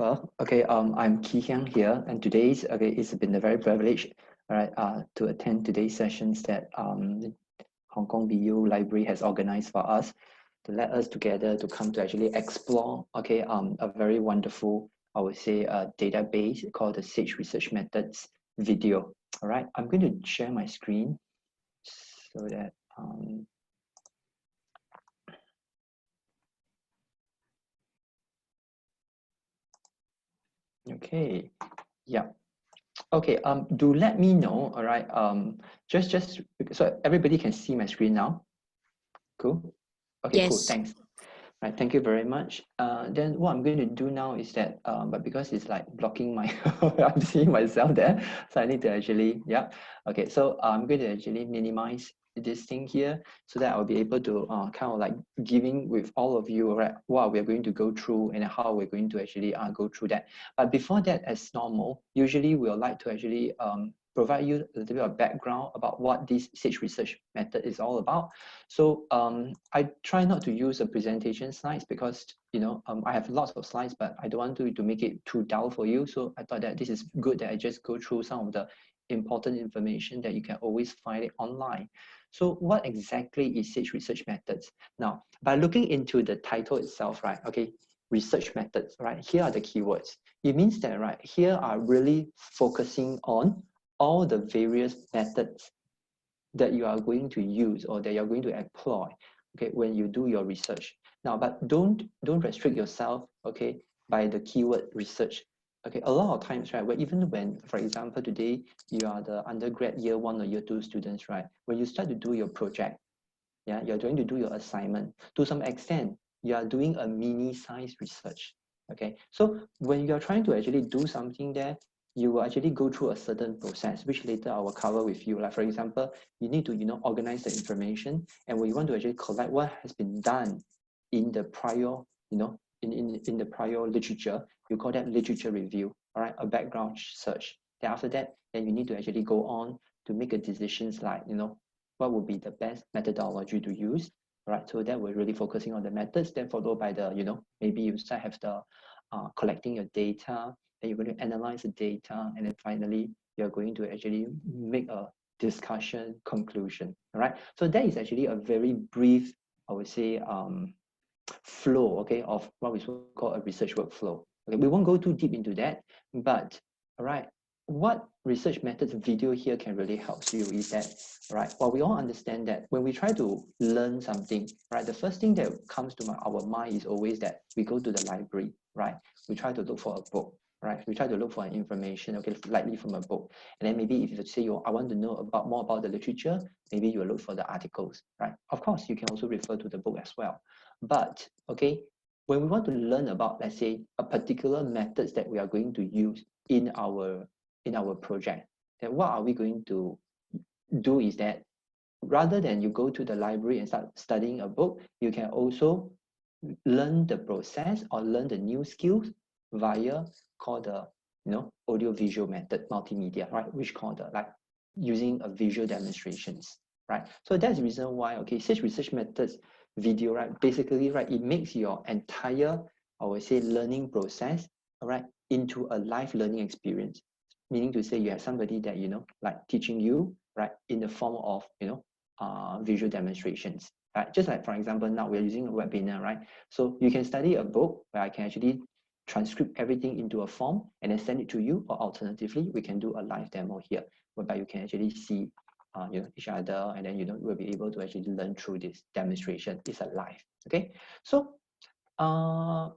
Well, okay, I'm Khee Hiang here, and today's it's been a very privilege, all right, to attend today's sessions that Hong Kong BU Library has organized for us to let us together to come to actually explore, a very wonderful, I would say, database called the Sage Research Methods video. All right, I'm going to share my screen so that okay, yeah. Okay, do let me know, all right, just so everybody can see my screen now. Cool. Okay, Yes. cool, thanks. Right, thank you very much. Then what I'm going to do now is that, but because it's like blocking my, I'm seeing myself there, so I need to actually, yeah. Okay, so I'm going to actually minimize this thing here so that I'll be able to kind of like giving with all of you, right, what we're going to go through and how we're going to actually go through that. But before that, as normal, usually we'll like to actually provide you a little bit of background about what this Sage research method is all about. So I try not to use a presentation slides because I have lots of slides, but I don't want to make it too dull for you. So I thought that this is good that I just go through some of the important information that you can always find it online. So what exactly is Sage research methods? Now, by looking into the title itself, right? Okay, research methods, right? Here are the keywords. It means that, right, here are really focusing on all the various methods that you are going to use or that you're going to employ, okay, when you do your research. Now, but don't restrict yourself, okay, by the keyword research. Okay, a lot of times, right, even when, for example, today you are the undergrad year 1 or year 2 students, right, when you start to do your project, yeah, you're going to do your assignment, to some extent, you are doing a mini size research. Okay, so when you're trying to actually do something there, you will actually go through a certain process, which later I will cover with you. Like, for example, you need to organize the information, and when you want to actually collect what has been done in the prior, in the prior literature, you call that literature review, all right, a background search. Then after that, then you need to actually go on to make a decisions like, what would be the best methodology to use, right? So that we're really focusing on the methods, then followed by the, maybe you start have the collecting your data, then you're going to analyze the data, and then finally, you're going to actually make a discussion conclusion, all right? So that is actually a very brief, I would say, flow, okay, of what we call a research workflow. Okay, we won't go too deep into that, but all right, what research methods video here can really help you is that, right, well, we all understand that when we try to learn something, right, the first thing that comes to our mind is always that we go to the library, right? We try to look for a book, right? We try to look for information, okay, likely from a book. And then maybe if you say, I want to know more about the literature, maybe you look for the articles, right? Of course, you can also refer to the book as well. But, okay, when we want to learn about, let's say, a particular methods that we are going to use in our project, then what are we going to do is that rather than you go to the library and start studying a book, you can also learn the process or learn the new skills via called the audio visual method, multimedia, right, which called the like using a visual demonstrations, right? So that's the reason why, okay, Sage research methods video, right, basically, right, it makes your entire, I would say, learning process, all right, into a live learning experience, meaning to say you have somebody that like teaching you, right, in the form of visual demonstrations, right? Just like, for example, now we're using a webinar, right? So you can study a book where I can actually transcript everything into a form and then send it to you, or alternatively, we can do a live demo here, whereby you can actually see each other, and then we'll be able to actually learn through this demonstration. It's a live, okay? So Hong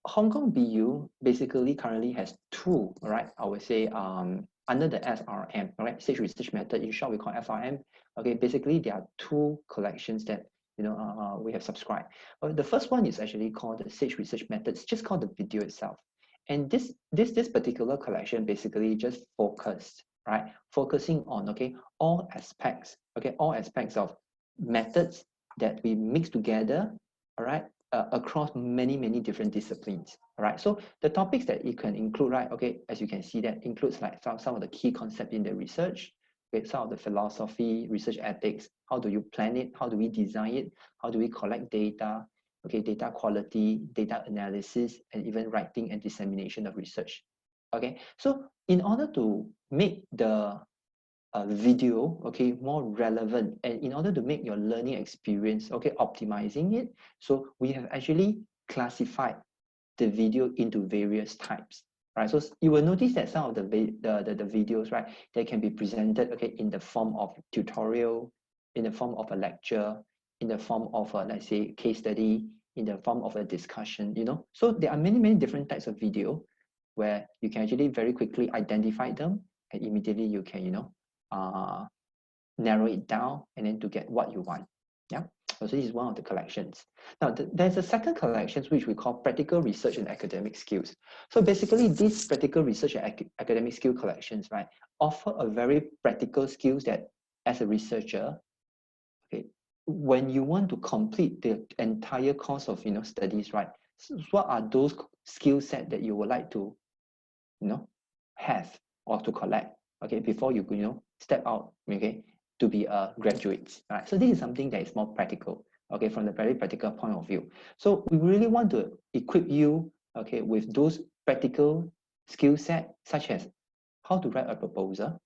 Kong BU basically currently has two, right? I would say under the SRM, right? Sage Research Method, in short, we call SRM. Okay, basically there are two collections that we have subscribed. The first one is actually called the Sage Research Method. It's just called the video itself, and this particular collection basically just focused, right? Focusing on all aspects, all aspects of methods that we mix together, all right, across many different disciplines. All right, so the topics that it can include, right, okay, as you can see, that includes like some of the key concepts in the research, okay, some of the philosophy, research ethics, how do you plan it, how do we design it, how do we collect data, okay, data quality, data analysis, and even writing and dissemination of research. Okay, so in order to make the video, okay, more relevant, and in order to make your learning experience, okay, optimizing it, so we have actually classified the video into various types, right? So you will notice that some of the videos, right, they can be presented, okay, in the form of tutorial, in the form of a lecture, in the form of a, let's say, case study, in the form of a discussion, you know. So there are many different types of video where you can actually very quickly identify them, and immediately you can, you know, narrow it down and then to get what you want. Yeah. So this is one of the collections. Now, there's a second collection which we call practical research and academic skills. So basically, these practical research and academic skill collections, right, offer a very practical skills that, as a researcher, okay, when you want to complete the entire course of, you know, studies, right, so what are those skill set that you would like to, you know, have or to collect, okay, before you, you know, step out, okay, to be a graduate, right? So this is something that is more practical, okay, from the very practical point of view. So we really want to equip you, okay, with those practical skill set, such as how to write a proposal,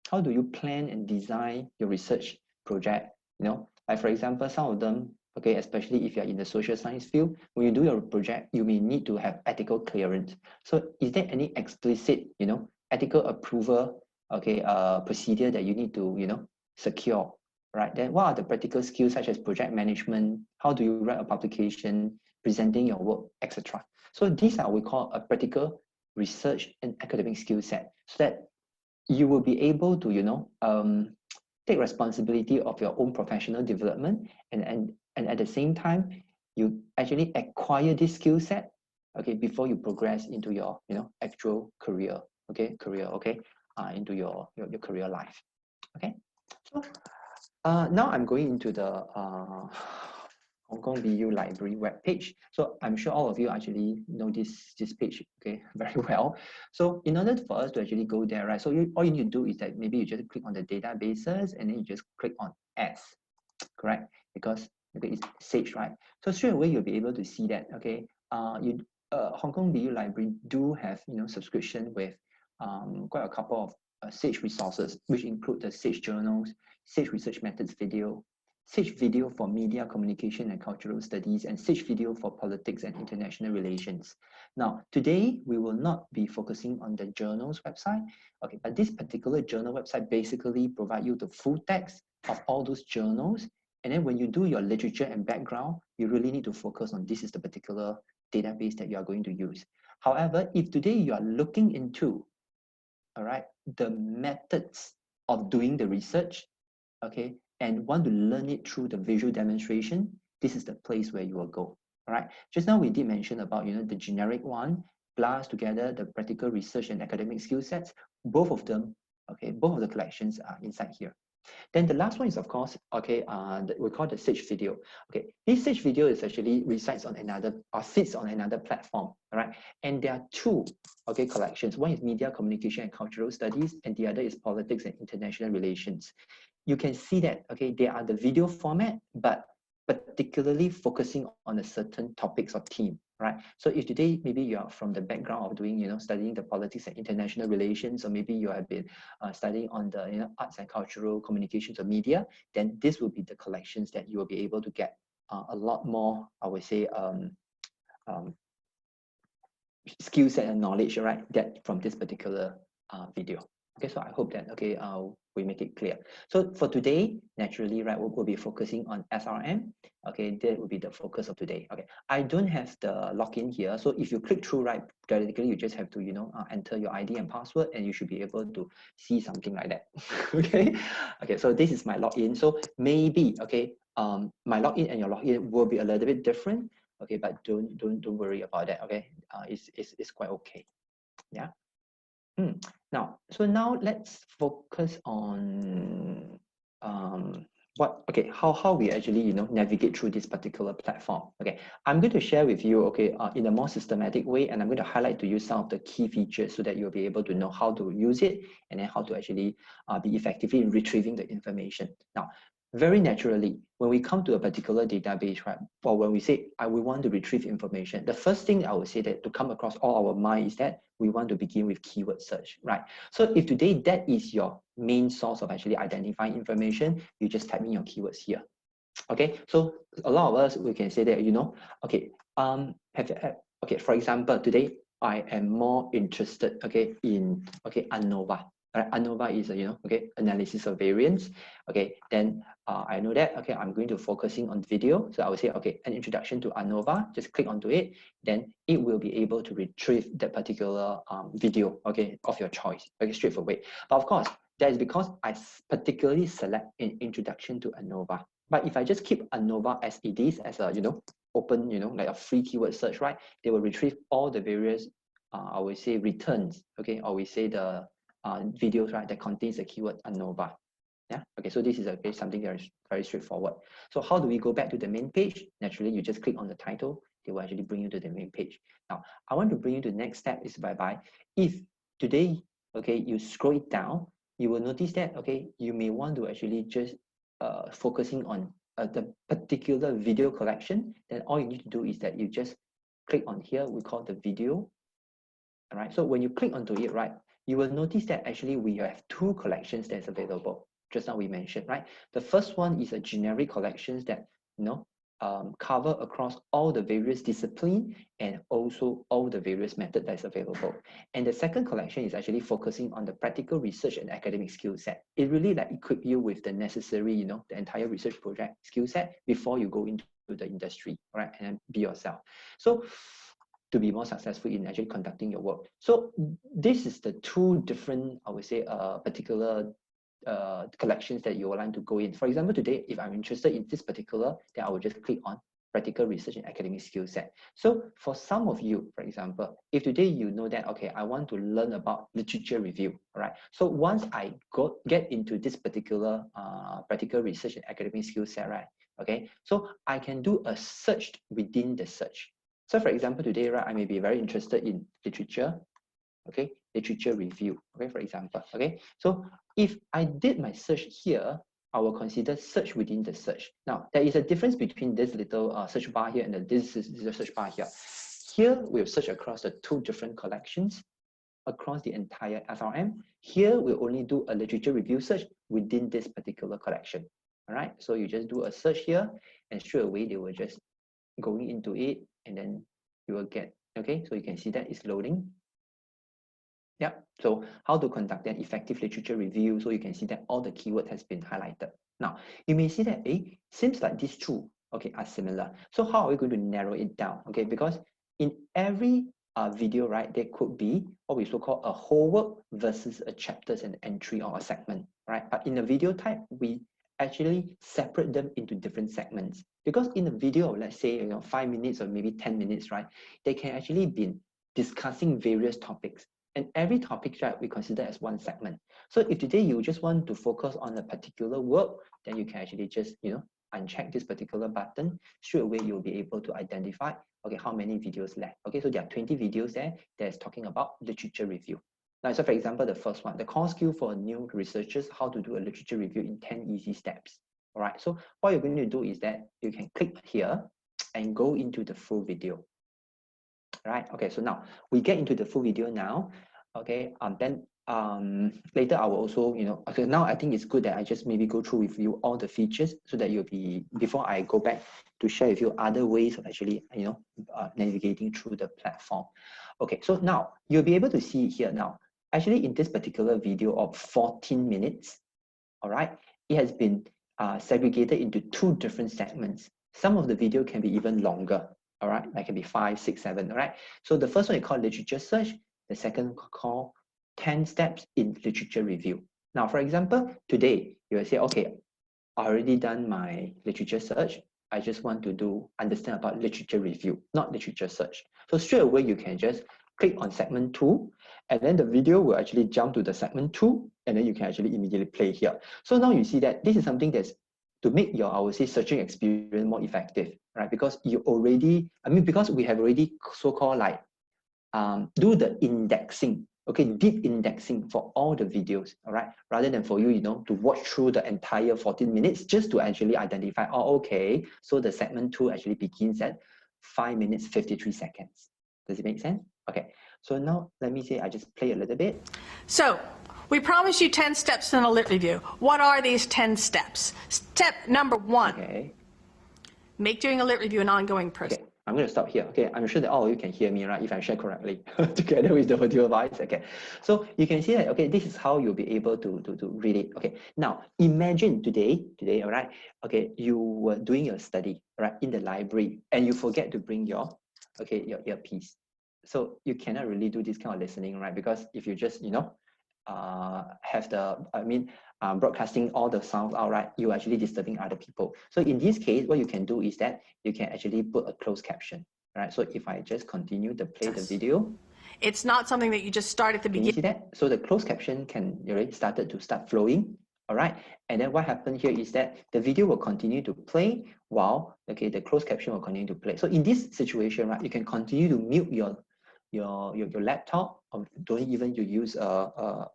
how do you plan and design your research project, you know, like for example, some of them, okay, especially if you're in the social science field, when you do your project, you may need to have ethical clearance. So is there any explicit, you know, ethical approval, okay, procedure that you need to, you know, secure, right? Then what are the practical skills such as project management? How do you write a publication, presenting your work, etc.? So these are what we call a practical research and academic skill set, so that you will be able to, you know, take responsibility of your own professional development, and at the same time, you actually acquire this skill set, okay, before you progress into your, you know, actual career, okay, into your career life, okay. So now I'm going into the HKBU Library webpage. So I'm sure all of you actually know this page, okay, very well. So in order for us to actually go there, right, so all you need to do is that maybe you just click on the databases and then you just click on S, correct? Because it's Sage, right? So straight away you'll be able to see that, okay, HKBU Library do have, you know, subscription with quite a couple of Sage resources, which include the Sage journals, Sage Research Methods video, Sage video for media, communication, and cultural studies, and Sage video for politics and international relations. Now, today, we will not be focusing on the journals website, okay, but this particular journal website basically provide you the full text of all those journals. And then when you do your literature and background, you really need to focus on this is the particular database that you are going to use. However, if today you are looking into, all right, the methods of doing the research, okay, and want to learn it through the visual demonstration, this is the place where you will go. All right. Just now we did mention about, you know, the generic one, plus together the practical research and academic skill sets. Both of them, okay, both of the collections are inside here. Then the last one is, of course, okay, we call the Sage video. Okay, this Sage video is actually resides on another or sits on another platform, all right? And there are two, okay, collections. One is media, communication, and cultural studies, and the other is politics and international relations. You can see that, okay, they are the video format, but particularly focusing on a certain topics or theme, right? So if today maybe you are from the background of doing, you know, studying the politics and international relations, or maybe you have been studying on the, you know, arts and cultural communications or media, then this will be the collections that you will be able to get a lot more, I would say, skill set and knowledge, right, that from this particular video. Okay, so I hope that, okay, we make it clear. So for today, naturally, right, we'll be focusing on SRM. Okay, that will be the focus of today. Okay, I don't have the login here. So if you click through, right, theoretically, you just have to, you know, enter your ID and password, and you should be able to see something like that. Okay, okay, so this is my login. So maybe, okay, my login and your login will be a little bit different. Okay, but don't worry about that. Okay, it's quite okay. Yeah. Now, so now let's focus on how we actually, you know, navigate through this particular platform. Okay, I'm going to share with you, okay, in a more systematic way, and I'm going to highlight to you some of the key features so that you'll be able to know how to use it and then how to actually be effectively in retrieving the information. Now, very naturally, when we come to a particular database, right, or when we say we want to retrieve information, the first thing I would say that to come across all our mind is that we want to begin with keyword search, right? So if today that is your main source of actually identifying information, you just type in your keywords here. Okay, so a lot of us, we can say that, you know, okay, okay, for example, today I am more interested, okay, in, okay, ANOVA. Right? ANOVA is, you know, okay, analysis of variance. Okay, then I know that, okay, I'm going to focusing on video. So I will say, okay, an introduction to ANOVA, just click onto it, then it will be able to retrieve that particular video, okay, of your choice, okay, straightforward. But of course, that is because I particularly select an introduction to ANOVA. But if I just keep ANOVA as it is, as a, you know, open, you know, like a free keyword search, right? They will retrieve all the various, I would say, returns, okay, or we say the videos, right, that contains the keyword ANOVA. Yeah, okay, so this is okay, something that is very straightforward. So how do we go back to the main page? Naturally, you just click on the title, they will actually bring you to the main page. Now, I want to bring you to the next step is by if today, okay, you scroll it down, you will notice that, okay, you may want to actually just focusing on the particular video collection, then all you need to do is that you just click on here, we call the video. All right, so when you click onto it, right, you will notice that actually we have two collections that's available. Just now we mentioned, right? The first one is a generic collections that, you know, cover across all the various discipline and also all the various methods that's available. And the second collection is actually focusing on the practical research and academic skill set. It really like equip you with the necessary, you know, the entire research project skill set before you go into the industry, right? And then be yourself. So to be more successful in actually conducting your work. So this is the two different, I would say, particular collections that you would like to go in. For example, today, if I'm interested in this particular, then I will just click on practical research and academic skill set. So for some of you, for example, if today you know that, okay, I want to learn about literature review, all right? So once I get into this particular practical research and academic skill set, right? Okay, so I can do a search within the search. So for example, today, right, I may be very interested in literature, okay, literature review, okay, for example, okay. So if I did my search here, I will consider search within the search. Now, there is a difference between this little search bar here and this search bar here. Here, we'll search across the two different collections across the entire FRM. Here, we'll only do a literature review search within this particular collection. All right, so you just do a search here, and straight away, they will just going into it, and then you will get, okay, so you can see that it's loading. Yeah, so how to conduct an effective literature review, so you can see that all the keyword has been highlighted. Now, you may see that, seems like these two, okay, are similar. So how are we going to narrow it down? Okay, because in every video, right, there could be what we so-called a whole work versus a chapters and entry or a segment, right? But in the video type, we actually separate them into different segments. Because in a video, let's say, 5 minutes or maybe 10 minutes, right, they can actually be discussing various topics. And every topic, right, we consider as one segment. So if today you just want to focus on a particular work, then you can actually just, uncheck this particular button. Straight away, you'll be able to identify, okay, how many videos left. Okay, so there are 20 videos there that's talking about literature review. Now, so for example, the first one, the core skill for new researchers, how to do a literature review in 10 easy steps. All right, so what you're going to do is that you can click here and go into the full video. Right, okay, so now we get into the full video now. Okay, then later I will also, okay, now I think it's good that I just maybe go through with you all the features so that you'll be, before I go back to share with you other ways of actually, navigating through the platform. Okay, so now you'll be able to see here now, actually in this particular video of 14 minutes, all right, it has been segregated into two different segments. Some of the video can be even longer. All right, that can be 5, 6, 7. All right. So the first one is called literature search. The second called 10 steps in literature review. Now, for example, today you will say, okay, I already done my literature search. I just want to understand about literature review, not literature search. So straight away, you can just click on segment 2, and then the video will actually jump to the segment 2, and then you can actually immediately play here. So now you see that this is something that's to make your, I would say, searching experience more effective, right? Because you already, because we have already so-called like do the indexing okay, deep indexing for all the videos, all right, rather than for you, you know, to watch through the entire 14 minutes just to actually identify, oh, okay, so the segment 2 actually begins at 5 minutes 53 seconds. Does it make sense? Okay, so now let me say I just play a little bit. So we promised you 10 steps in a lit review. What are these 10 steps? Step number 1, okay, make doing a lit review an ongoing process. Okay, I'm going to stop here. Okay, I'm sure that all of you can hear me, right? If I share correctly together with the video device. Okay, so you can see that. Okay, this is how you'll be able to read it. Okay, now imagine today, all right. Okay, you were doing your study, right, in the library, and you forget to bring your, okay, your earpiece. So you cannot really do this kind of listening, right? Because if you just, you know, have the, broadcasting all the sounds out, right, you're actually disturbing other people. So in this case, what you can do is that you can actually put a closed caption, right? So if I just continue to play the video, it's not something that you just start at the beginning. Can you see that? So the closed caption can already start flowing, all right? And then what happened here is that the video will continue to play while, okay, the closed caption will continue to play. So in this situation, right, you can continue to mute your laptop, or don't even you use a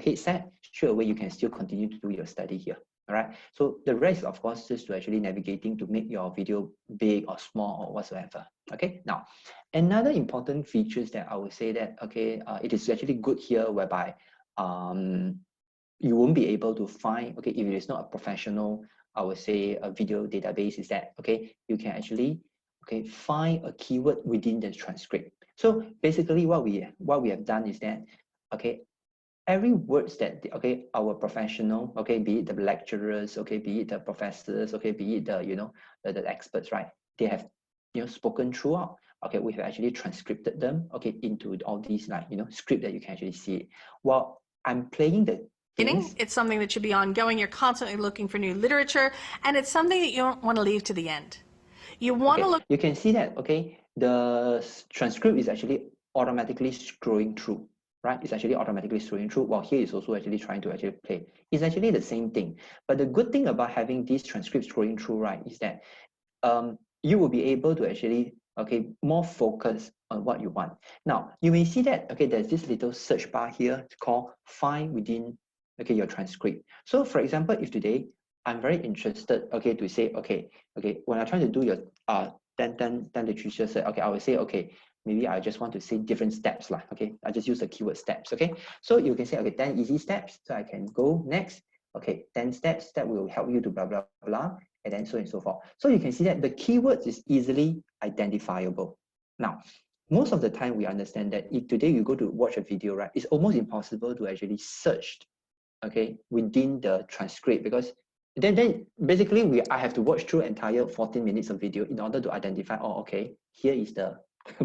headset, straight away you can still continue to do your study here. All right. So the rest, of course, is to actually navigating to make your video big or small or whatsoever. Okay. Now, another important features that I would say that, okay, it is actually good here whereby you won't be able to find, okay, if it is not a professional, I would say a video database, is that, okay, you can actually, okay, find a keyword within the transcript. So basically what we have done is that, okay, every words that, okay, our professional, okay, be it the lecturers, okay, be it the professors, okay, be it the, you know, the experts, right, they have, you know, spoken throughout. Okay, we have actually transcribed them, okay, into all these, like, you know, script that you can actually see it. While I'm playing the things, it's something that should be ongoing. You're constantly looking for new literature, and it's something that you don't want to leave to the end. You want to look. You can see that, okay, the transcript is actually automatically scrolling through, right? It's actually automatically scrolling through, while here is also actually trying to actually play. It's actually the same thing. But the good thing about having this transcript scrolling through, right, is that you will be able to actually, okay, more focus on what you want. Now, you may see that, okay, there's this little search bar here. It's called find within, okay, your transcript. So for example, if today I'm very interested, okay, to say, okay, when I'm trying to do your 10 literature set, okay, I will say, okay, maybe I just want to say different steps, like, okay, I just use the keyword steps, okay. So you can say, okay, 10 easy steps. So I can go next, okay, 10 steps that will help you to blah, blah, blah, and then so on and so forth. So you can see that the keywords is easily identifiable. Now, most of the time we understand that if today you go to watch a video, right, it's almost impossible to actually search, okay, within the transcript, because then basically I have to watch through entire 14 minutes of video in order to identify, oh, okay, here is the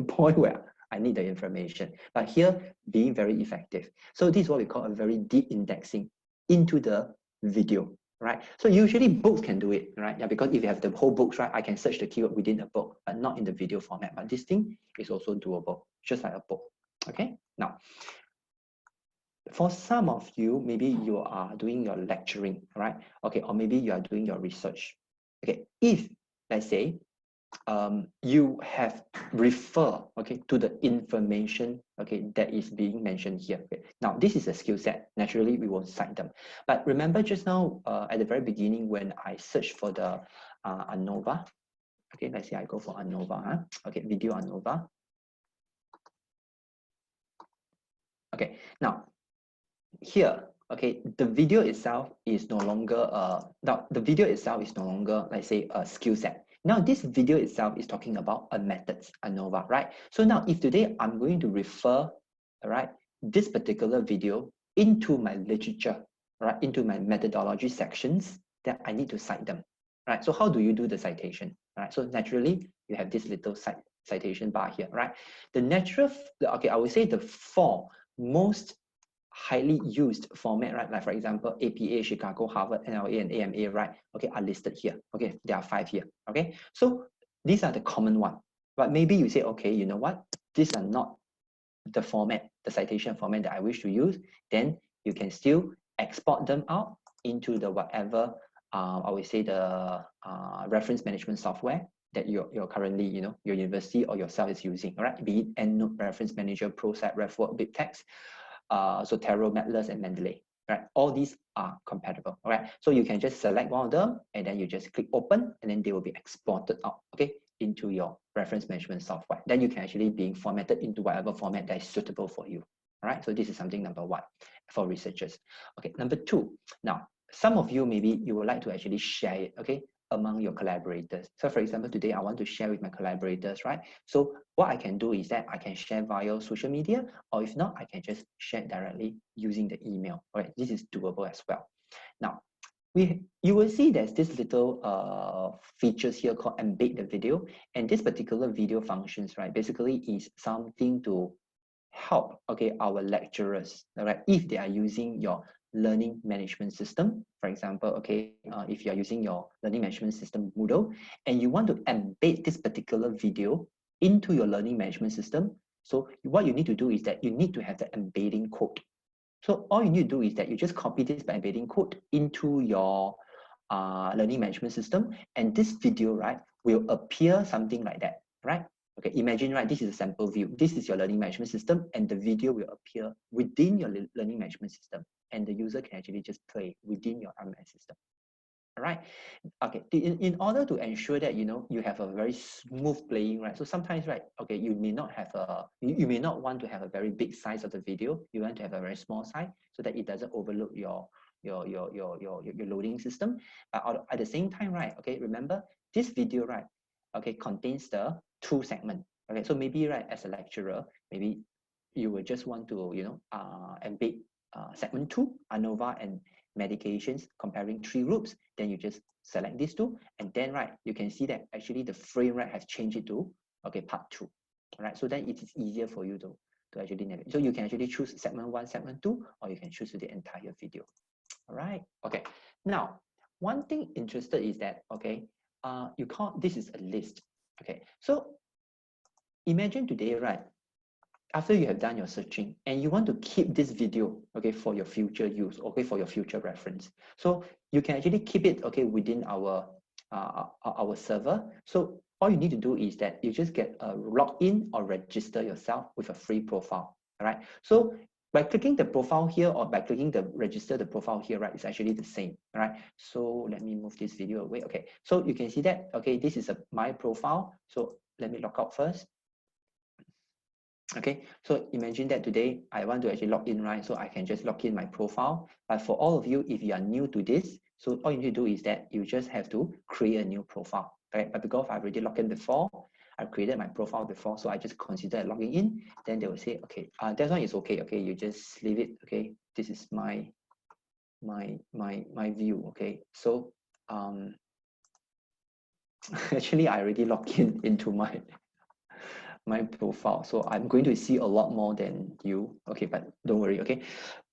point where I need the information. But here, being very effective. So this is what we call a very deep indexing into the video, right? So usually books can do it, right? Yeah, because if you have the whole books, right, I can search the keyword within the book, but not in the video format. But this thing is also doable, just like a book. Okay, now, for some of you, maybe you are doing your lecturing, right? Okay, or maybe you are doing your research. Okay, if let's say you have refer, okay, to the information, okay, that is being mentioned here. Okay. Now this is a skill set. Naturally, we won't cite them. But remember just now at the very beginning when I searched for the ANOVA. Okay, let's say I go for ANOVA. Huh? Okay, video ANOVA. Okay, now here, okay, the video itself is no longer let's say a skill set. Now this video itself is talking about a methods, ANOVA, right? So now if today I'm going to refer, all right, this particular video into my literature, right, into my methodology sections, then I need to cite them, right? So how do you do the citation, right? So naturally you have this little citation bar here, right? The natural, okay, I would say the four most highly used format, right? Like for example, APA, Chicago, Harvard, NLA, and AMA, right? Okay, are listed here. Okay, there are 5 here. Okay, so these are the common one. But maybe you say, okay, you know what? These are not the format, the citation format that I wish to use. Then you can still export them out into the whatever, I would say the reference management software. that you're currently, your university or yourself is using, all right? Be it EndNote, Reference Manager, ProSite, RefWork, BibTeX, Zotero, Atlas, and Mendeley, right? All these are compatible, all right? So you can just select one of them, and then you just click open, and then they will be exported out, okay, into your reference management software. Then you can actually be formatted into whatever format that is suitable for you, all right? So this is something number one for researchers. Okay, number two, now, some of you, maybe you would like to actually share it, okay, among your collaborators. So for example, today I want to share with my collaborators, right? So what I can do is that I can share via social media, or if not, I can just share directly using the email, right? This is doable as well. Now, you will see there's this little features here called embed the video, and this particular video functions, right, basically is something to help, okay, our lecturers, all right, if they are using your learning management system, for example, okay, if you are using your learning management system Moodle, and you want to embed this particular video into your learning management system, so what you need to do is that you need to have the embedding code. So all you need to do is that you just copy this by embedding code into your learning management system, and this video, right, will appear something like that, right? Okay, imagine, right, this is a sample view. This is your learning management system, and the video will appear within your learning management system, and the user can actually just play within your LMS system. All right. Okay. In order to ensure that you have a very smooth playing, right? So sometimes, right? Okay, you may not have you may not want to have a very big size of the video. You want to have a very small size so that it doesn't overload your loading system. But at the same time, right? Okay, remember this video, right? Okay, contains the 2 segments. Okay, so maybe, right, as a lecturer, maybe you will just want to embed segment 2, ANOVA and medications, comparing 3 groups. Then you just select these 2, and then, right, you can see that actually the frame rate has changed it to, okay, part 2. All right, so then it is easier for you to actually navigate. So you can actually choose segment 1, segment 2, or you can choose the entire video. All right, okay. Now, one thing interested is that, okay, you call this is a list. Okay, so imagine today, right, after you have done your searching and you want to keep this video, okay, for your future use, okay, for your future reference. So you can actually keep it, okay, within our server. So all you need to do is that you just get a login or register yourself with a free profile. All right. So by clicking the profile here or by clicking the register the profile here, right, it's actually the same. All right. So let me move this video away. Okay. So you can see that, okay, this is my profile. So let me log out first. Okay, so imagine that today I want to actually log in, right? So I can just log in my profile. But for all of you, if you are new to this, so all you need to do is that you just have to create a new profile, right? But because I've already logged in before, I've created my profile before, so I just consider logging in. Then they will say, okay, that one is okay. Okay, you just leave it. Okay, this is my view. Okay, so actually I already logged in into my profile, so I'm going to see a lot more than you. Okay, but don't worry. Okay,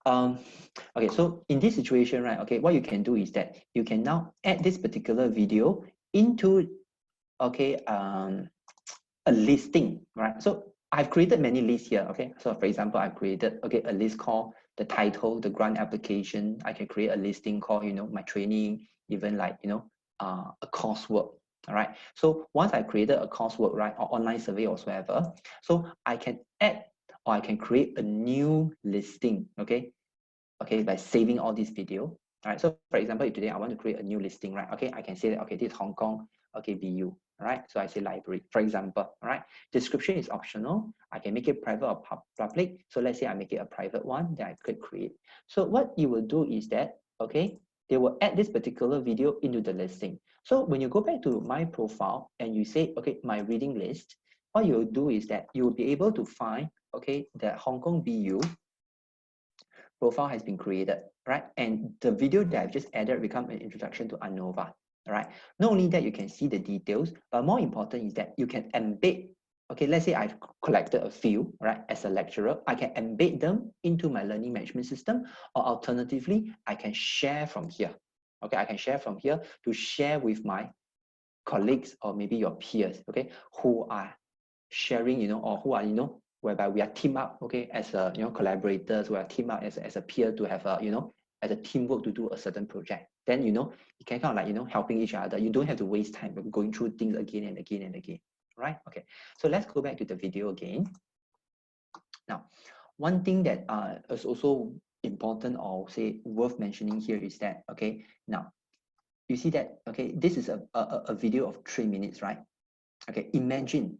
okay, so in this situation, right, okay, what you can do is that you can now add this particular video into, okay, a listing, right? So I've created many lists here. Okay, so for example, I've created, okay, a list called the title, the grant application. I can create a listing called, my training, even like, a coursework. All right, so once I created a coursework, right, or online survey or whatsoever, so I can add or I can create a new listing, okay, by saving all this video. All right, so for example, if today I want to create a new listing, right, okay, I can say that, okay, this is Hong Kong, okay, BU, all right, so I say library, for example. All right, description is optional. I can make it private or public. So let's say I make it a private one, then I click create. So what you will do is that, okay, they will add this particular video into the listing. So when you go back to my profile and you say, okay, my reading list, what you'll do is that you will be able to find, okay, that Hong Kong BU profile has been created, right? And the video that I've just added become an introduction to ANOVA, all right? Not only that you can see the details, but more important is that you can embed, okay, let's say I've collected a few, right? As a lecturer, I can embed them into my learning management system, or alternatively, I can share from here. Okay, I can share from here to share with my colleagues or maybe your peers, okay, who are sharing, or who are, whereby we are team up, okay, as a, collaborators, we are team up as a peer to have a, as a teamwork to do a certain project. Then, you know, you can kind of like, you know, helping each other. You don't have to waste time going through things again and again and again, right? Okay, so let's go back to the video again. Now, one thing that is also important or say worth mentioning here is that, okay, now you see that, okay, this is a video of 3 minutes, right? Okay, imagine,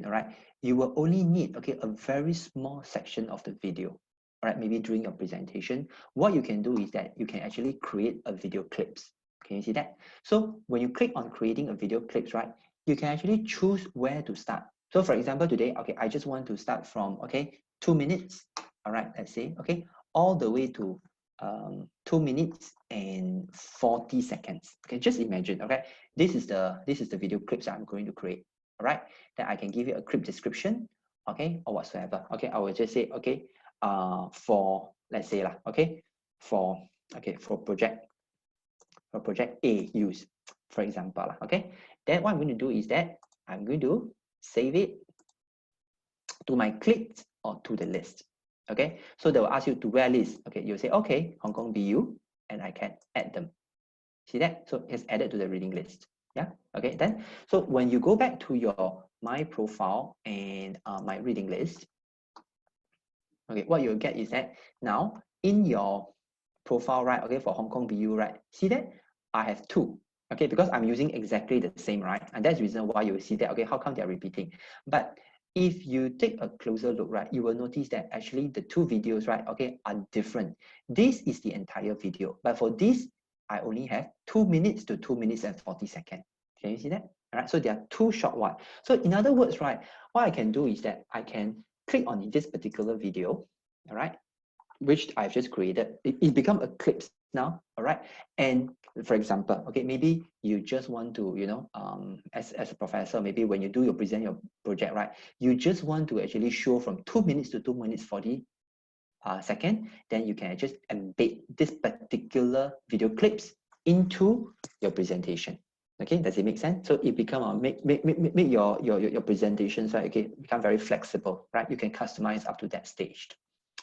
all right, you will only need, okay, a very small section of the video, all right, maybe during your presentation. What you can do is that you can actually create a video clips. Can you see that? So when you click on creating a video clips, right, you can actually choose where to start. So for example, today, okay, I just want to start from, okay, 2 minutes, all right, let's say, okay, all the way to 2 minutes and 40 seconds. Okay, just imagine, okay, this is the video clips I'm going to create. All right, then I can give you a quick description, okay, or whatsoever. Okay, I will just say, okay, for, let's say lah, okay, for project A use, for example lah, okay. Then what I'm going to do is that I'm going to save it to my clips or to the list. Okay, so they will ask you to where list. Okay, you'll say, okay, Hong Kong BU, and I can add them. See that? So it's added to the reading list. Yeah, okay, then, so when you go back to your My Profile and My Reading List, okay, what you'll get is that now in your profile, right, okay, for Hong Kong BU, right, see that? I have 2, okay, because I'm using exactly the same, right? And that's the reason why you will see that, okay, how come they're repeating? But if you take a closer look, right, you will notice that actually the 2 videos, right, okay, are different. This is the entire video, but for this, I only have 2 minutes to 2 minutes and 40 seconds. Can you see that? All right, so there are 2 short ones. So in other words, right, what I can do is that I can click on this particular video, all right, which I've just created. It become a clips now, all right? And for example, okay, maybe you just want to, you know, as a professor, maybe when you do present your project, right, you just want to actually show from 2 minutes to 2 minutes 40 second, then you can just embed this particular video clips into your presentation. Okay, does it make sense? So it become make your presentations, right? Okay, become very flexible, right? You can customize up to that stage.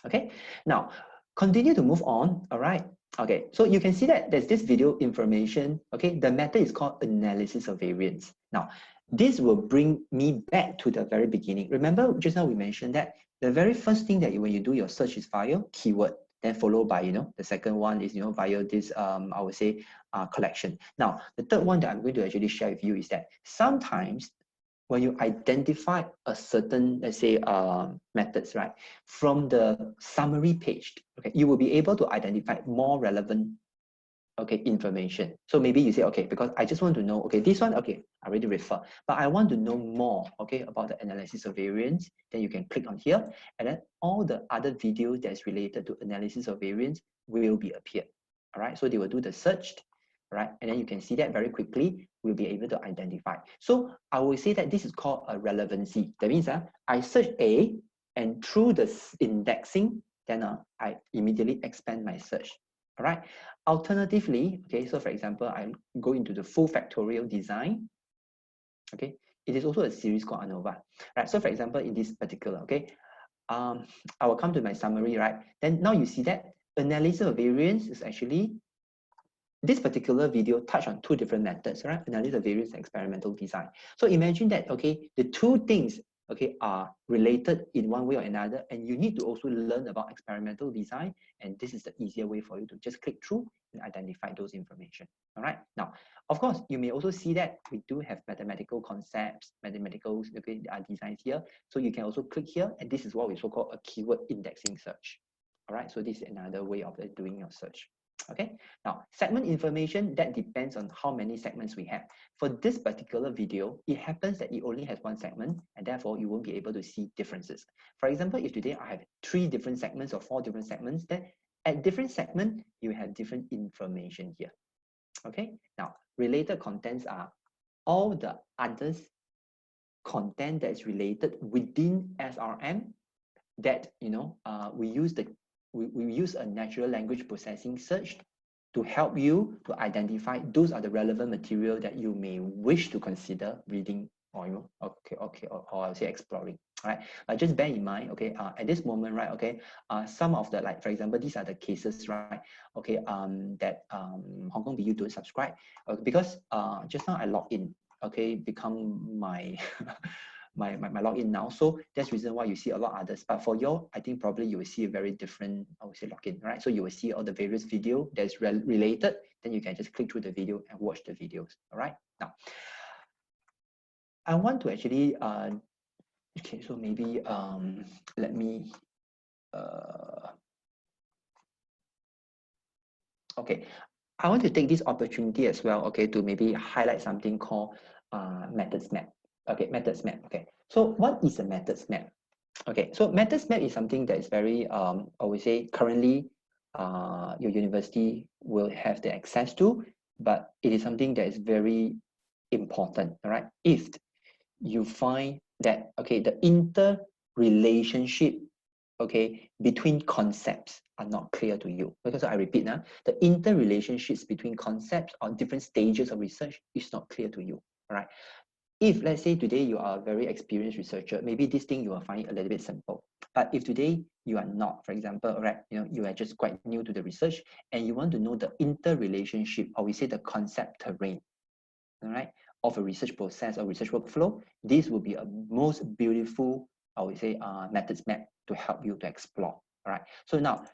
Okay, now continue to move on. All right. Okay, so you can see that there's this video information. Okay, the method is called analysis of variance. Now, this will bring me back to the very beginning. Remember, just now we mentioned that the very first thing that when you do your search is via keyword, then followed by, you know, the second one is, you know, via this, I would say, collection. Now, the third one that I'm going to actually share with you is that sometimes when you identify a certain, let's say, methods, right, from the summary page, okay, you will be able to identify more relevant, okay, information. So maybe you say, okay, because I just want to know, okay, this one, okay, I already refer, but I want to know more, okay, about the analysis of variance. Then you can click on here, and then all the other videos that's related to analysis of variance will be appeared. All right, so they will do the search, right, and then you can see that very quickly. We'll be able to identify. So I will say that this is called a relevancy. That means I search A, and through the indexing, then I immediately expand my search. All right. Alternatively, okay, so for example, I go into the full factorial design. Okay, it is also a series called ANOVA. Right. So for example, in this particular, okay, I will come to my summary, right? Then now you see that analysis of variance is actually this particular video touch on 2 different methods, right? Analysis of variance and experimental design. So imagine that, okay, the 2 things, okay, are related in one way or another, and you need to also learn about experimental design, and this is the easier way for you to just click through and identify those information. All right. Now, of course, you may also see that we do have mathematical concepts, mathematical, okay, designs here. So you can also click here, and this is what we so-called a keyword indexing search. All right. So this is another way of doing your search. Okay, now segment information, that depends on how many segments we have. For this particular video, it happens that it only has 1 segment, and therefore you won't be able to see differences. For example, if today I have 3 different segments or 4 different segments, then at different segment, you have different information here. Okay, now related contents are all the others content that is related within SRM that, you know, we use a natural language processing search to help you to identify those are the relevant material that you may wish to consider reading or or I'll say exploring. All right, just bear in mind, okay, at this moment, right, okay, some of the, like, for example, these are the cases, right, okay, that Hong Kong BU don't subscribe, because just now I log in, okay, become my my login now. So that's the reason why you see a lot of others. But for your, I think probably you will see a very different, I would say, login, right? So you will see all the various video that's related. Then you can just click through the video and watch the videos. All right. Now, I want to actually, okay, so maybe let me, okay, I want to take this opportunity as well, okay, to maybe highlight something called methods map. Okay, methods map. Okay, so what is a methods map? Okay, so methods map is something that is very, I would say, currently your university will have the access to, but it is something that is very important, all right? If you find that, okay, the interrelationship, okay, between concepts are not clear to you. Because I repeat now, the interrelationships between concepts on different stages of research is not clear to you, all right? If let's say today you are a very experienced researcher, maybe this thing you will find it a little bit simple. But if today you are not, for example, right, you are just quite new to the research and you want to know the interrelationship, or we say the concept terrain, all right, of a research process or research workflow, this will be a most beautiful, I would say, methods map to help you to explore. All right. So now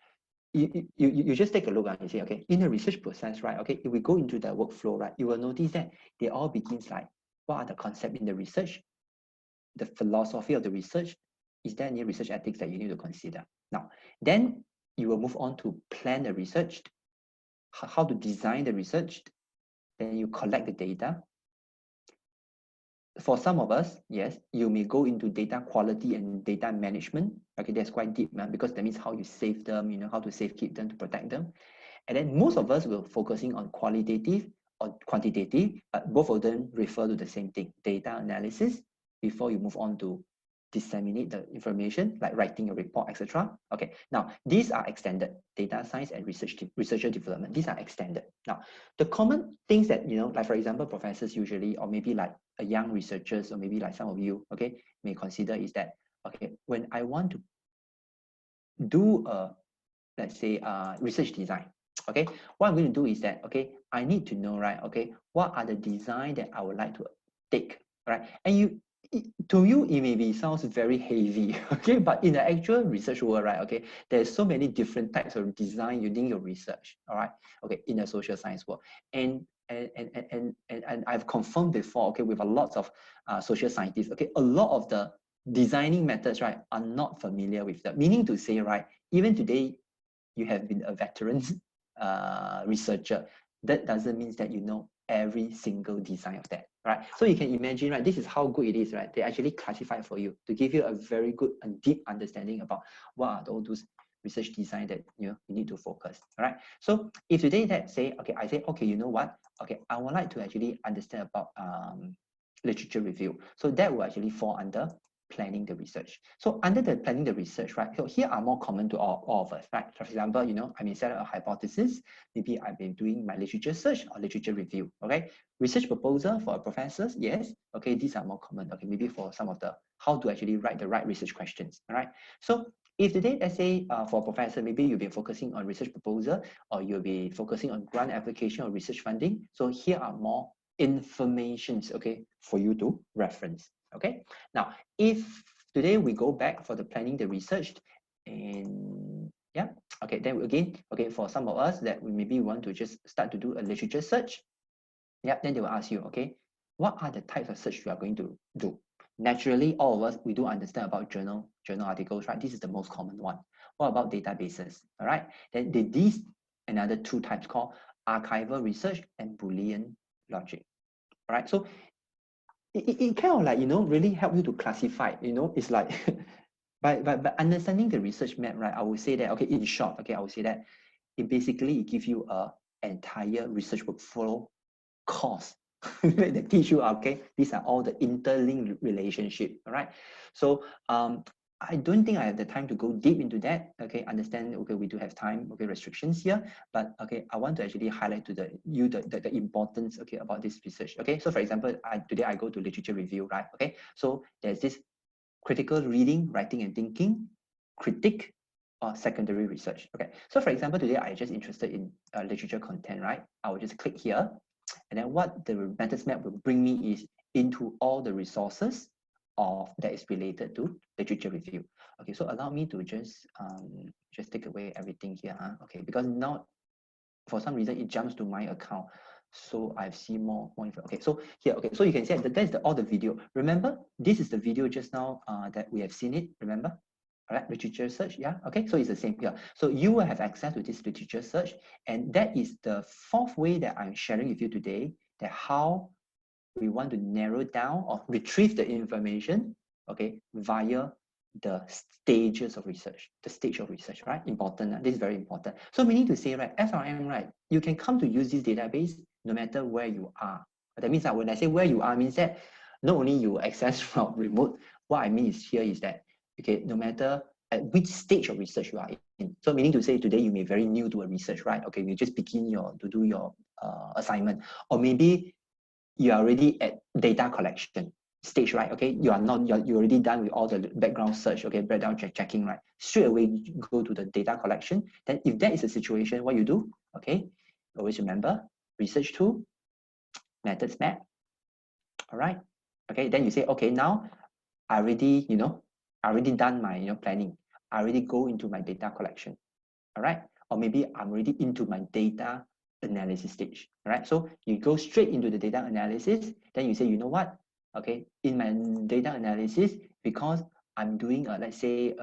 you just take a look and you say, okay, in the research process, right? Okay, if we go into the workflow, right, you will notice that they all begins like, what are the concepts in the research, the philosophy of the research, is there any research ethics that you need to consider? Now, then you will move on to plan the research, how to design the research, then you collect the data. For some of us, yes, you may go into data quality and data management. Okay, that's quite deep, man, because that means how you save them, how to safekeep them, to protect them. And then most of us will focusing on qualitative or quantitative, but both of them refer to the same thing, data analysis, before you move on to disseminate the information, like writing a report, etc. Okay, now these are extended, data science and researcher development. These are extended. Now, the common things that, like for example, professors usually, or maybe like a young researchers, or maybe like some of you, okay, may consider is that, okay, when I want to do a, let's say, research design, okay, what I'm going to do is that, okay, I need to know, right, okay, what are the design that I would like to take, right? And to you, it may be sounds very heavy, okay, but in the actual research world, right, okay, there's so many different types of design using your research, all right, okay, in the social science world. And I've confirmed before, okay, with a lot of social scientists, okay, a lot of the designing methods, right, are not familiar with that. Meaning to say, right, even today, you have been a veteran researcher, that doesn't mean that you know every single design of that, right? So you can imagine, right, this is how good it is, right? They actually classify for you to give you a very good and deep understanding about what are all those research design that you need to focus. All right. So if today that say, okay, I say, okay, you know what? Okay, I would like to actually understand about literature review. So that will actually fall under planning the research. So under the planning the research, right? So here are more common to all of us, right? For example, I may set a hypothesis. Maybe I've been doing my literature search or literature review. Okay, research proposal for professors, yes. Okay, these are more common. Okay, maybe for some of the how to actually write the right research questions. All right. So if today, let's say for a professor, maybe you'll be focusing on research proposal, or you'll be focusing on grant application or research funding. So here are more informations, okay, for you to reference. Okay, now if today we go back for the planning the research, and yeah, okay, then again, okay, for some of us that we maybe want to just start to do a literature search, yeah, then they will ask you, okay, what are the types of search you are going to do? Naturally, all of us, we do understand about journal articles, right? This is the most common one. What about databases? All right, then these another two types called archival research and Boolean logic. All right, so it kind of like, really help you to classify, it's like, by understanding the research map, right, I would say that, okay, in short, okay, I would say that it basically gives you a entire research workflow course that teach you, okay, these are all the interlinked relationship, all right? So I don't think I have the time to go deep into that. Okay, understand, okay, we do have time, okay, restrictions here, but okay, I want to actually highlight to the importance, okay, about this research. Okay, so for example, today I go to literature review, right? Okay, so there's this critical reading, writing and thinking, critique, or secondary research. Okay, so for example, today I just interested in literature content, right? I will just click here, and then what the methods map will bring me is into all the resources that is related to literature review. Okay, so allow me to just take away everything here. Okay, because now for some reason it jumps to my account, so I've seen more info. Okay, so here, okay, so you can see that that's all the video. Remember, this is the video just now that we have seen it. Remember, all right, literature search. Yeah, okay, so it's the same here. So you will have access to this literature search, and that is the fourth way that I'm sharing with you today, that how we want to narrow down or retrieve the information, okay, via the stages of research, the stage of research, right? Important, this is very important. So meaning to say, right, SRM, right, you can come to use this database no matter where you are. That means that when I say where you are, means that not only you access from remote, what I mean is here is that, okay, no matter at which stage of research you are in. So meaning to say today you may be very new to a research, right? Okay, you just begin to do your assignment, or maybe you are already at data collection stage, right? Okay, you're already done with all the background search, okay, background checking, right? Straight away you go to the data collection. Then if that is the situation, what you do, okay, always remember research tool, methods map. All right, okay, then you say, okay, now I already, I already done my planning. I already go into my data collection. All right, or maybe I'm already into my data analysis stage. All right, so you go straight into the data analysis. Then you say, you know what, okay, in my data analysis, because I'm doing let's say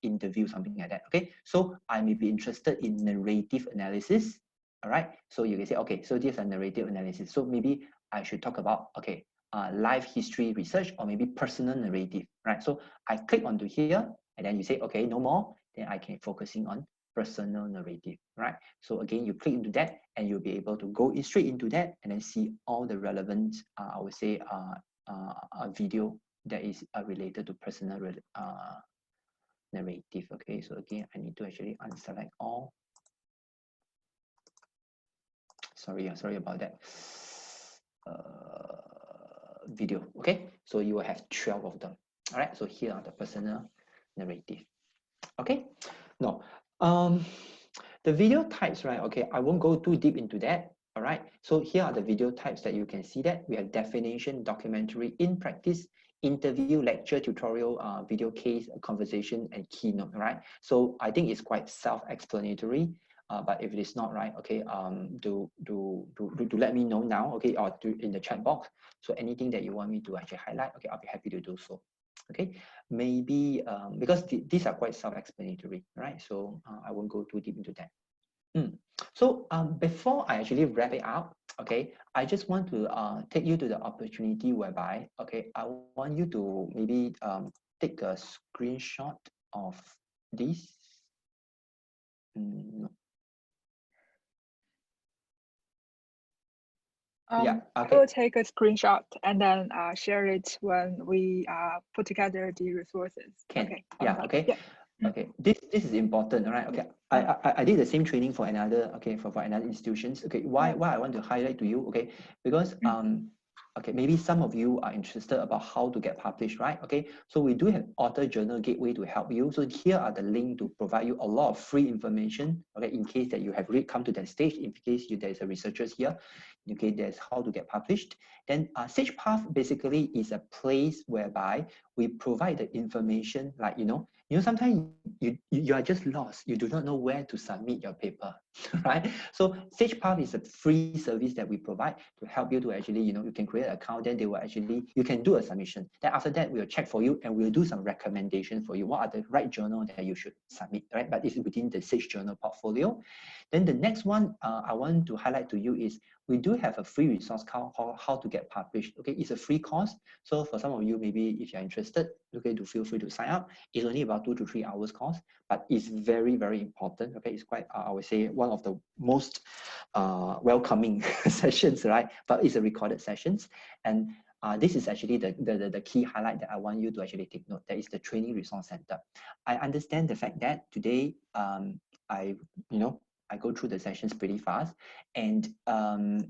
interview, something like that. Okay, so I may be interested in narrative analysis. All right, so you can say, okay, so this is a narrative analysis, so maybe I should talk about, okay, life history research, or maybe personal narrative, right? So I click onto here, and then you say, okay, no more, then I can focusing on personal narrative, right? So again, you click into that, and you'll be able to go straight into that, and then see all the relevant, I would say, video that is related to personal narrative. Okay, so again, I need to actually unselect all. Sorry about that. Video. Okay, so you will have 12 of them. All right, so here are the personal narrative. Okay, now the video types, right? Okay, I won't go too deep into that. All right, so here are the video types that you can see that we have definition, documentary, in practice, interview, lecture, tutorial, video case, conversation, and keynote. Right, so I think it's quite self-explanatory. But if it is not, right, okay, do let me know now, okay, or in the chat box. So anything that you want me to actually highlight, okay, I'll be happy to do so. Okay, maybe because these are quite self-explanatory, right? So I won't go too deep into that. So before I actually wrap it up, okay, I just want to take you to the opportunity whereby, okay, I want you to maybe take a screenshot of this. Yeah, okay. I will take a screenshot and then share it when we put together the resources. Can. Okay. Yeah, okay. Yeah. Okay, this is important, all right? Okay, I did the same training for another, okay, for another institutions. Okay, why I want to highlight to you, okay, because okay, maybe some of you are interested about how to get published, right? Okay, so we do have Author Journal Gateway to help you. So here are the link to provide you a lot of free information, okay, in case that you have really come to that stage, in case there's a researchers here, okay, there's how to get published. Then Sage Path basically is a place whereby we provide the information, like, sometimes you are just lost. You do not know where to submit your paper, right? So Sage Path is a free service that we provide to help you to actually, you can create an account, then they will actually, you can do a submission. Then after that, we'll check for you and we'll do some recommendations for you. What are the right journal that you should submit, right? But it's within the Sage Journal portfolio. Then the next one I want to highlight to you is we do have a free resource called how to get published. Okay, it's a free course. So for some of you, maybe if you're interested, okay, to feel free to sign up. It's only about 2 to 3 hours course, but it's very, very important. Okay, it's quite, I would say, one of the most welcoming sessions, right? But it's a recorded sessions. And This is actually the key highlight that I want you to actually take note. That is the Training Resource Center. I understand the fact that today I go through the sessions pretty fast, and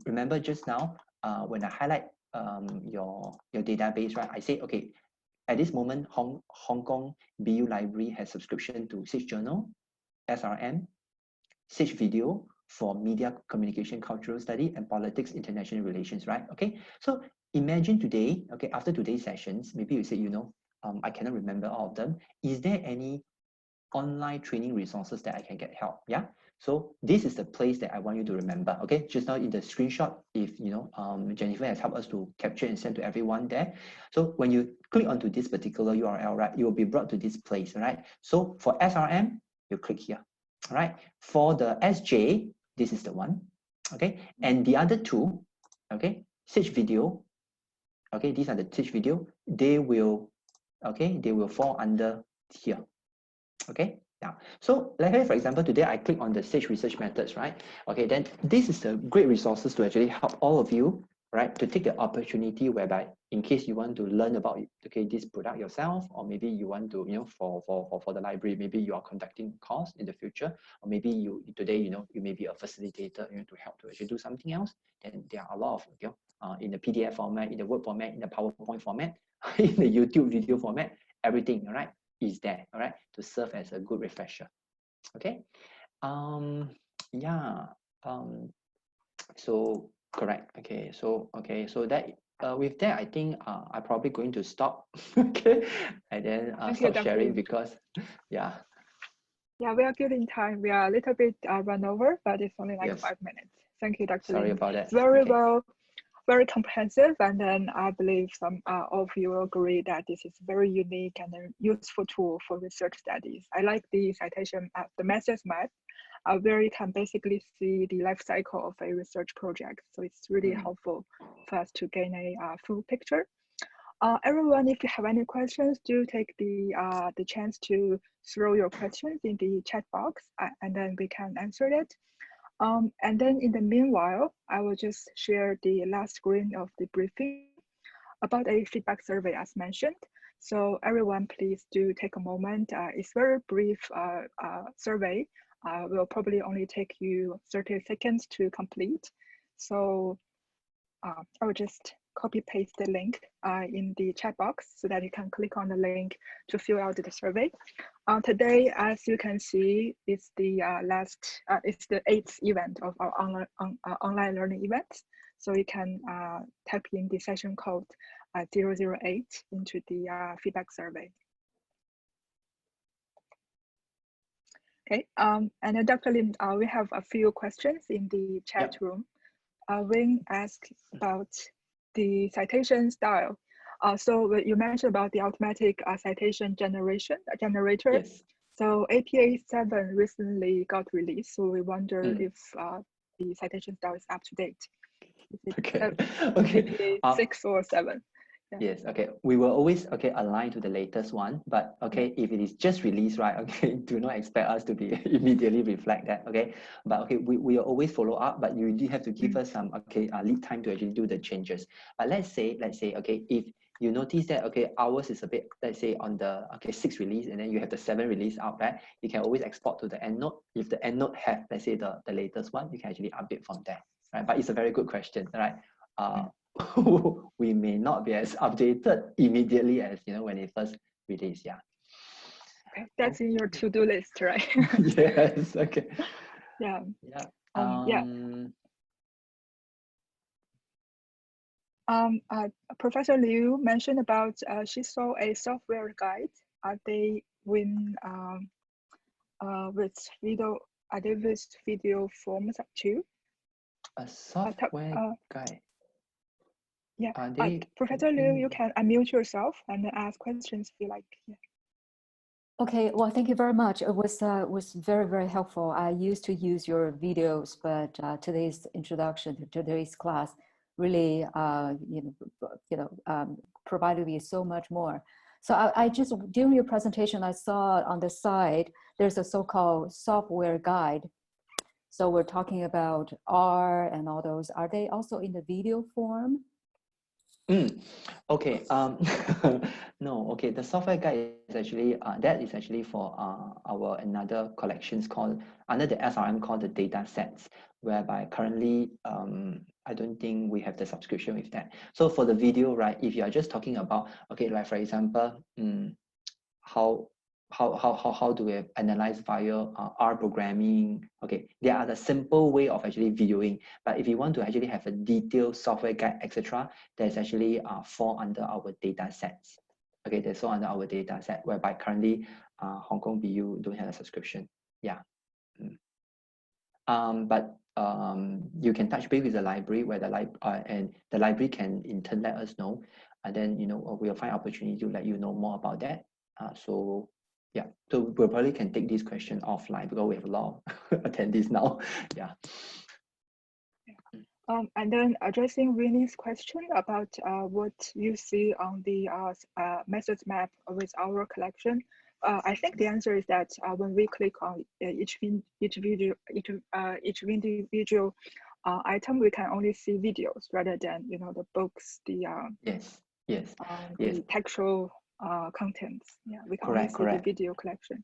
remember just now when I highlight your database, right? I say, okay, at this moment, Hong Kong BU Library has subscription to Sage Journal, SRM, Sage Video for Media Communication Cultural Study, and Politics International Relations, right? Okay, so imagine today, okay, after today's sessions, maybe you say, I cannot remember all of them. Is there any online training resources that I can get help? Yeah. So this is the place that I want you to remember. Okay, just now in the screenshot, if Jennifer has helped us to capture and send to everyone there. So when you click onto this particular URL, right, you will be brought to this place, right? So for SRM, you click here, right? For the SJ, this is the one, okay? And the other two, okay, Sage Video, okay, these are the Sage Video. They will fall under here, okay? Yeah. So let's say, for example, today I click on the Sage Research Methods, right? Okay, then this is the great resources to actually help all of you, right, to take the opportunity whereby in case you want to learn about, okay, this product yourself, or maybe you want to, for the library, maybe you are conducting a course in the future, or maybe you today, you may be a facilitator, to help to actually do something else. Then there are a lot of, in the PDF format, in the Word format, in the PowerPoint format, in the YouTube video format, everything, all right, is there, all right, to serve as a good refresher. Okay. Yeah. So correct. Okay. So that with that, I think I'm probably going to stop. Okay, and then stop sharing because, yeah. Yeah, we are good in time. We are a little bit run over, but it's only like Yes. 5 minutes. Thank you, Dr. Sorry Lim. about that. It's very well, very comprehensive, and then I believe some of you will agree that this is very unique and a useful tool for research studies. I like the citation, the methods map, where you can basically see the life cycle of a research project. So it's really helpful for us to gain a full picture. Everyone, if you have any questions, do take the chance to throw your questions in the chat box, and then we can answer it. And then in the meanwhile, I will just share the last screen of the briefing about a feedback survey as mentioned. So everyone, please do take a moment. It's very brief survey. Will probably only take you 30 seconds to complete. So I will just copy paste the link in the chat box so that you can click on the link to fill out the survey. Today, as you can see, it's the it's the 8th event of our online learning events. So you can type in the session code 008 into the feedback survey. Okay, and then Dr. Lim, we have a few questions in the chat room. Wing asked about the citation style. So you mentioned about the automatic citation generator. Yes. So APA 7 recently got released. So we wonder if the citation style is up to date. Is it okay. APA 6 or 7? Yeah. Yes, okay. We will always align to the latest one, but if it is just released, right, do not expect us to be immediately reflect that, okay? But we will always follow up, but you do have to give us some lead time to actually do the changes. But let's say if you notice that ours is a bit, let's say on the 6 release, and then you have the 7 release out, right? You can always export to the EndNote. If the EndNote have, let's say, the latest one, you can actually update from there, right? But it's a very good question, right? We may not be as updated immediately as when it first released. Yeah. Okay, that's in your to-do list, right? Yes. Okay. Yeah. Yeah. Professor Liu mentioned about she saw a software guide. Are they with video? Are they with video forms too? A software guide. Yeah, Professor Liu, you can unmute yourself and ask questions if you like. Yeah. Okay, well, thank you very much. It was very, very helpful. I used to use your videos, but today's introduction to today's class really, provided me so much more. So I just, during your presentation, I saw on the side, there's a so-called software guide. So we're talking about R and all those. Are they also in the video form? Okay. No. Okay. The software guide is actually that is actually for our another collections called under the SRM called the data sets, whereby currently I don't think we have the subscription with that. So for the video, right? If you are just talking about okay, like for example, how how do we analyze via R programming? Okay, there are the simple way of actually videoing. But if you want to actually have a detailed software guide, etc., there's actually fall under our data sets. Okay, they fall under our data set, whereby currently Hong Kong BU don't have a subscription. Yeah. But you can touch base with the library where and the library can in turn let us know, and then we'll find opportunity to let you know more about that. So yeah, so we probably can take this question offline because we have a lot of attendees now. Yeah. And then addressing Winnie's question about what you see on the methods map with our collection, I think the answer is that when we click on each individual item, we can only see videos rather than the books, the the textual contents. Yeah, we can only see the video collection.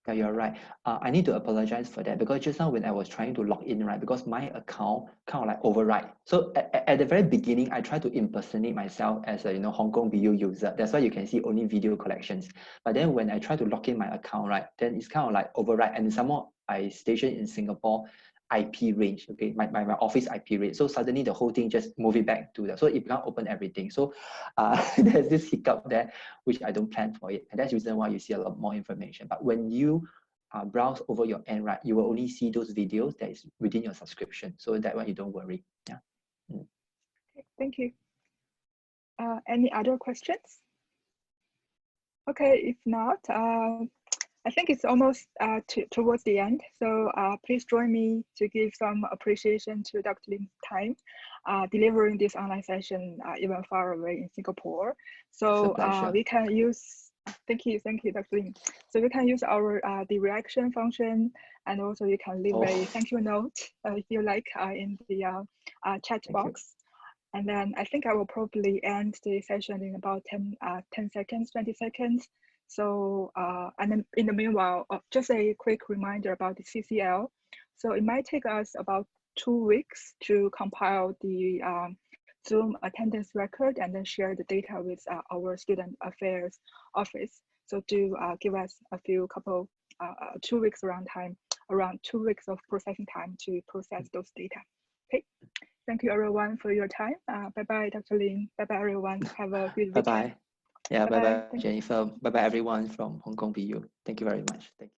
Yeah, you're right. I need to apologize for that because just now when I was trying to log in, right, because my account kind of like override. So at the very beginning, I tried to impersonate myself as a Hong Kong BU user. That's why you can see only video collections. But then when I try to log in my account, right, then it's kind of like override. And some more, I stationed in Singapore IP range, okay, my office IP range. So suddenly the whole thing just move it back to that. So it can't open everything. So there's this hiccup there, which I don't plan for it. And that's the reason why you see a lot more information. But when you browse over your end, right, you will only see those videos that is within your subscription. So that one you don't worry. Yeah. Okay, thank you. Any other questions? Okay, if not, I think it's almost towards the end. So please join me to give some appreciation to Dr. Lim's time delivering this online session even far away in Singapore. So we can use, thank you, Dr. Lim. So we can use our the reaction function, and also you can leave a thank you note if you like in the chat box. And then I think I will probably end the session in about 10 seconds, 20 seconds. So, and then in the meanwhile, just a quick reminder about the CCL. So it might take us about 2 weeks to compile the Zoom attendance record and then share the data with our student affairs office. So do give us a few 2 weeks around 2 weeks of processing time to process those data. Okay. Thank you everyone for your time. Bye-bye, Dr. Lim. Bye-bye, everyone. Have a good weekend. Bye-bye. Yeah, bye-bye, Jennifer. Bye-bye, everyone from Hong Kong BU. Thank you very much. Thank you.